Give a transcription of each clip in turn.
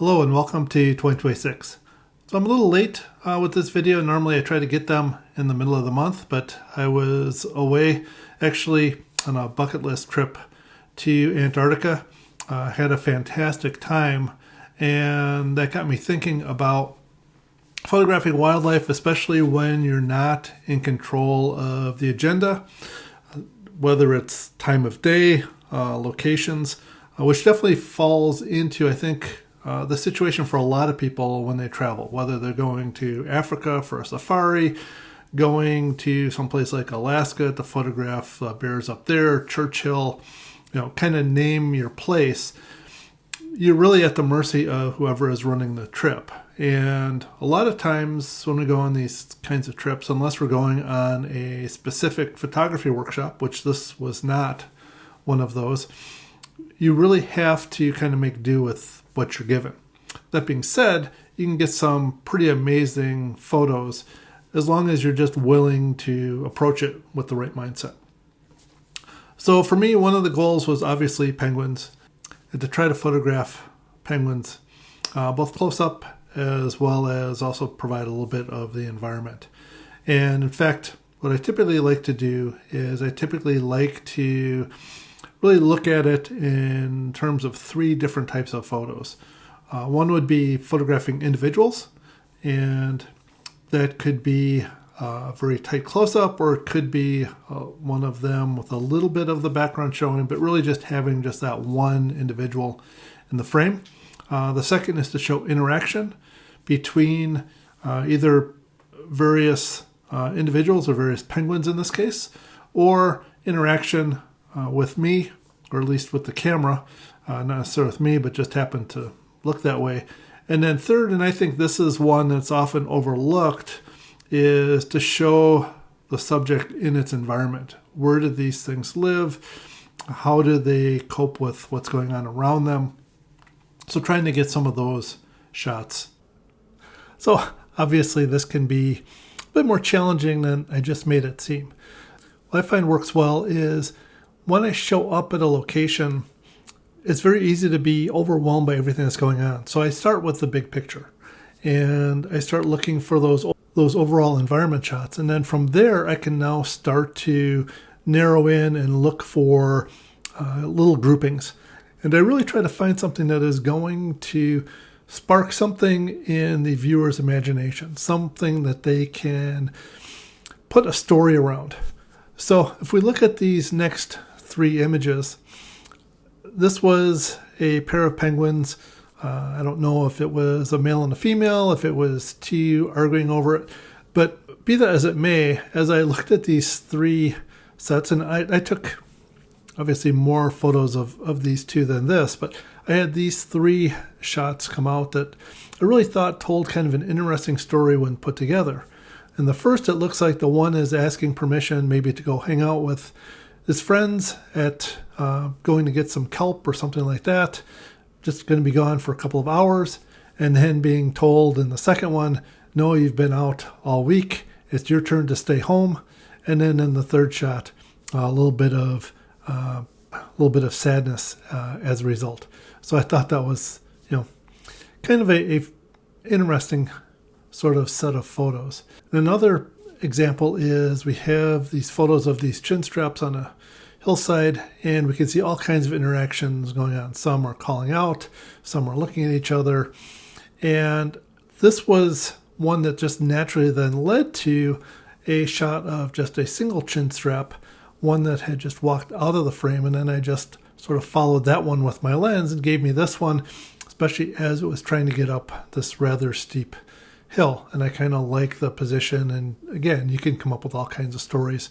Hello and welcome to 2026. So I'm a little late with this video. Normally I try to get them in the middle of the month, but I was away actually on a bucket list trip to Antarctica. Had a fantastic time, and that got me thinking about photographing wildlife, especially when you're not in control of the agenda, whether it's time of day, locations, which definitely falls into, I think, the situation for a lot of people when they travel, whether they're going to Africa for a safari, going to someplace like Alaska to photograph bears up there, Churchill, kind of name your place. You're really at the mercy of whoever is running the trip. And a lot of times when we go on these kinds of trips, unless we're going on a specific photography workshop, which this was not one of those, you really have to kind of make do with what you're given. That being said, you can get some pretty amazing photos as long as you're just willing to approach it with the right mindset. So for me, one of the goals was obviously penguins, and to try to photograph penguins, both close up as well as also provide a little bit of the environment. And in fact, what I typically like to do is I typically like to really look at it in terms of three different types of photos. One would be photographing individuals, and that could be a very tight close-up, or it could be one of them with a little bit of the background showing, but really just having just that one individual in the frame. The second is to show interaction between either various individuals or various penguins in this case, or interaction with me, or at least with the camera, not necessarily with me, but just happened to look that way. And then third, and I think this is one that's often overlooked, is to show the subject in its environment. Where do these things live? How do they cope with what's going on around them? So trying to get some of those shots. So obviously this can be a bit more challenging than I just made it seem. What I find works well is when I show up at a location, it's very easy to be overwhelmed by everything that's going on. So I start with the big picture, and I start looking for those overall environment shots. And then from there, I can now start to narrow in and look for little groupings. And I really try to find something that is going to spark something in the viewer's imagination, something that they can put a story around. So if we look at these next three images, this was a pair of penguins. I don't know if it was a male and a female, if it was two arguing over it, but be that as it may, as I looked at these three sets, and I took obviously more photos of these two than this, but I had these three shots come out that I really thought told kind of an interesting story when put together. In the first, it looks like the one is asking permission maybe to go hang out with his friends at going to get some kelp or something like that, just going to be gone for a couple of hours, and then being told in the second one, no, you've been out all week, it's your turn to stay home. And then in the third shot, a little bit of sadness as a result. So I thought that was kind of a interesting sort of set of photos. Another example is we have these photos of these chin straps on a hillside, and we can see all kinds of interactions going on. Some are calling out, some are looking at each other. And this was one that just naturally then led to a shot of just a single chin strap, one that had just walked out of the frame, and then I just sort of followed that one with my lens and gave me this one, especially as it was trying to get up this rather steep hill. And I kind of like the position, and again, you can come up with all kinds of stories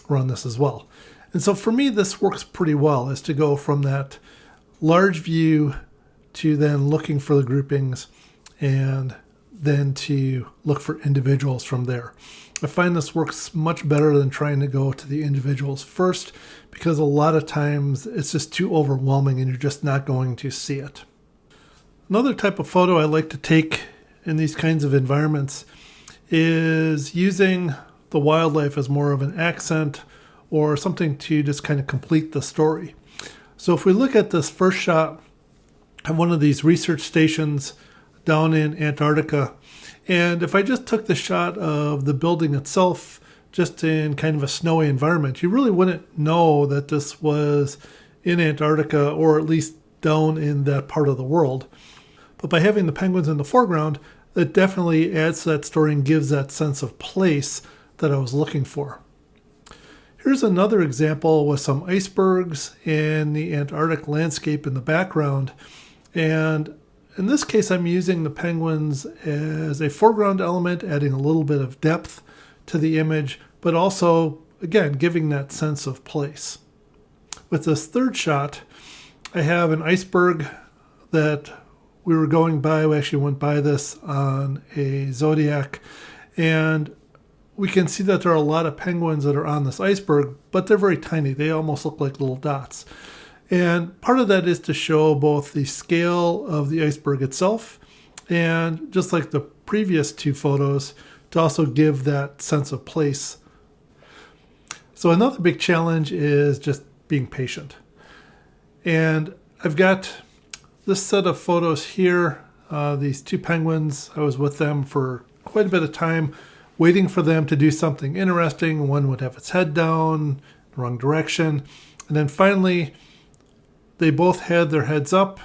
around this as well. And so for me, this works pretty well, is to go from that large view to then looking for the groupings, and then to look for individuals from there. I find this works much better than trying to go to the individuals first, because a lot of times it's just too overwhelming and you're just not going to see it. Another type of photo I like to take in these kinds of environments is using the wildlife as more of an accent or something to just kind of complete the story. So if we look at this first shot have one of these research stations down in Antarctica. And if I just took the shot of the building itself, just in kind of a snowy environment, you really wouldn't know that this was in Antarctica, or at least down in that part of the world. But by having the penguins in the foreground, that definitely adds to that story and gives that sense of place that I was looking for. Here's another example with some icebergs and the Antarctic landscape in the background. And in this case, I'm using the penguins as a foreground element, adding a little bit of depth to the image, but also, again, giving that sense of place. With this third shot, I have an iceberg that we were going by. We actually went by this on a Zodiac, and we can see that there are a lot of penguins that are on this iceberg, but they're very tiny. They almost look like little dots. And part of that is to show both the scale of the iceberg itself, and just like the previous two photos, to also give that sense of place. So another big challenge is just being patient. And I've got this set of photos here, these two penguins. I was with them for quite a bit of time, waiting for them to do something interesting. One would have its head down, the wrong direction. And then finally, they both had their heads up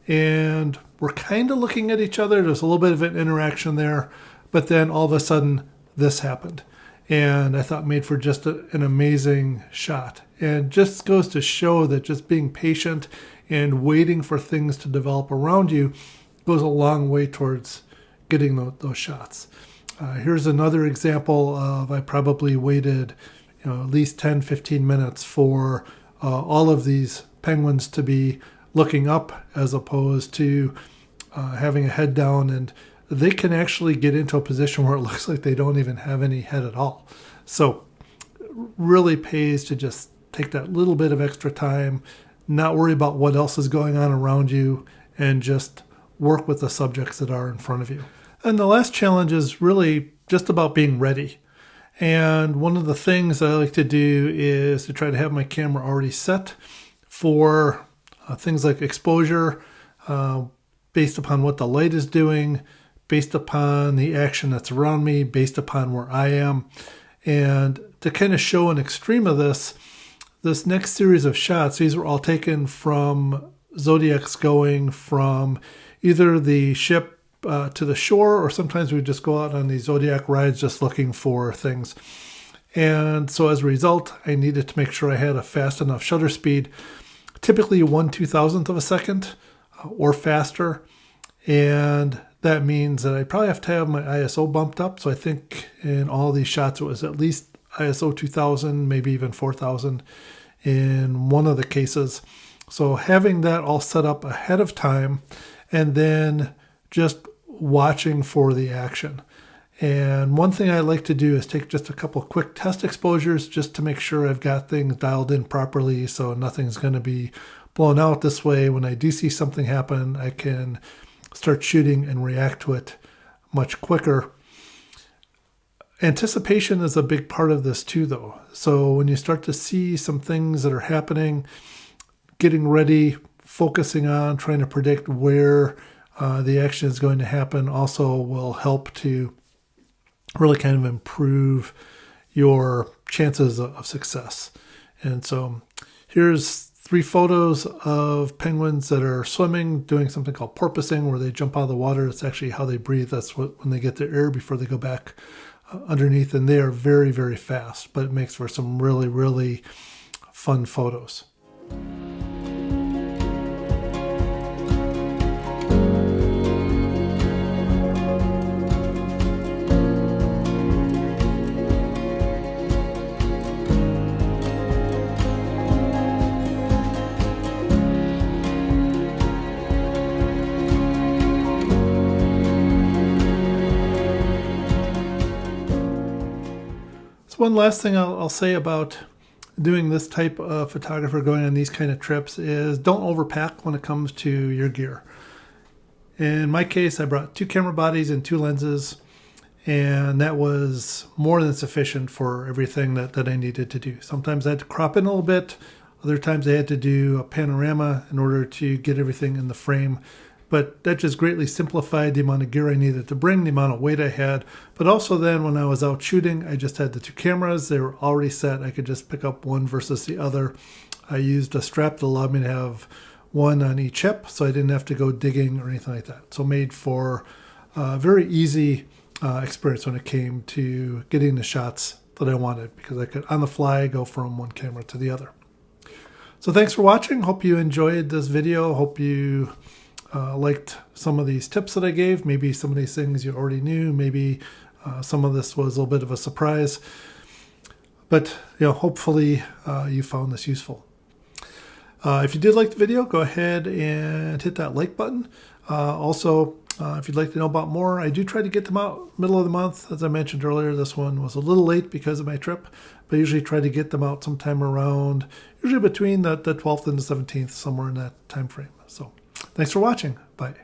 and were kind of looking at each other. There's a little bit of an interaction there. But then all of a sudden, this happened. And I thought made for just an amazing shot. And just goes to show that just being patient and waiting for things to develop around you goes a long way towards getting those shots. Here's another example of I probably waited at least 10, 15 minutes for all of these penguins to be looking up as opposed to having a head down, and they can actually get into a position where it looks like they don't even have any head at all. So it really pays to just take that little bit of extra time, not worry about what else is going on around you, and just work with the subjects that are in front of you. And the last challenge is really just about being ready. And one of the things I like to do is to try to have my camera already set for things like exposure, based upon what the light is doing, based upon the action that's around me, based upon where I am. And to kind of show an extreme of this next series of shots, these were all taken from Zodiacs going from either the ship to the shore, or sometimes we just go out on these Zodiac rides just looking for things. And so as a result, I needed to make sure I had a fast enough shutter speed, typically 1/2000th of a second or faster. And that means that I probably have to have my ISO bumped up. So I think in all these shots, it was at least ISO 2000, maybe even 4000 in one of the cases. So having that all set up ahead of time, and then just watching for the action. And one thing I like to do is take just a couple of quick test exposures just to make sure I've got things dialed in properly, so nothing's going to be blown out. This way, when I do see something happen, I can start shooting and react to it much quicker. Anticipation is a big part of this too, though. So when you start to see some things that are happening, getting ready, focusing on trying to predict where the action is going to happen also will help to really kind of improve your chances of success. And so here's 3 photos of penguins that are swimming, doing something called porpoising, where they jump out of the water. It's actually how they breathe. That's when they get their air before they go back underneath. And they are very, very fast, but it makes for some really, really fun photos. So one last thing I'll say about doing this type of photographer, going on these kind of trips, is don't overpack when it comes to your gear. In my case, I brought 2 camera bodies and 2 lenses, and that was more than sufficient for everything that I needed to do. Sometimes I had to crop in a little bit. Other times I had to do a panorama in order to get everything in the frame. But that just greatly simplified the amount of gear I needed to bring, the amount of weight I had. But also then when I was out shooting, I just had the two cameras. They were already set. I could just pick up one versus the other. I used a strap that allowed me to have one on each hip, so I didn't have to go digging or anything like that. So made for a very easy experience when it came to getting the shots that I wanted, because I could on the fly go from one camera to the other. So thanks for watching. Hope you enjoyed this video. Hope you liked some of these tips that I gave. Maybe some of these things you already knew. Maybe some of this was a little bit of a surprise. But hopefully you found this useful. If you did like the video, go ahead and hit that like button. Also, if you'd like to know about more, I do try to get them out middle of the month. As I mentioned earlier, this one was a little late because of my trip, but I usually try to get them out sometime around, usually between the 12th and the 17th, somewhere in that time frame. So thanks for watching. Bye.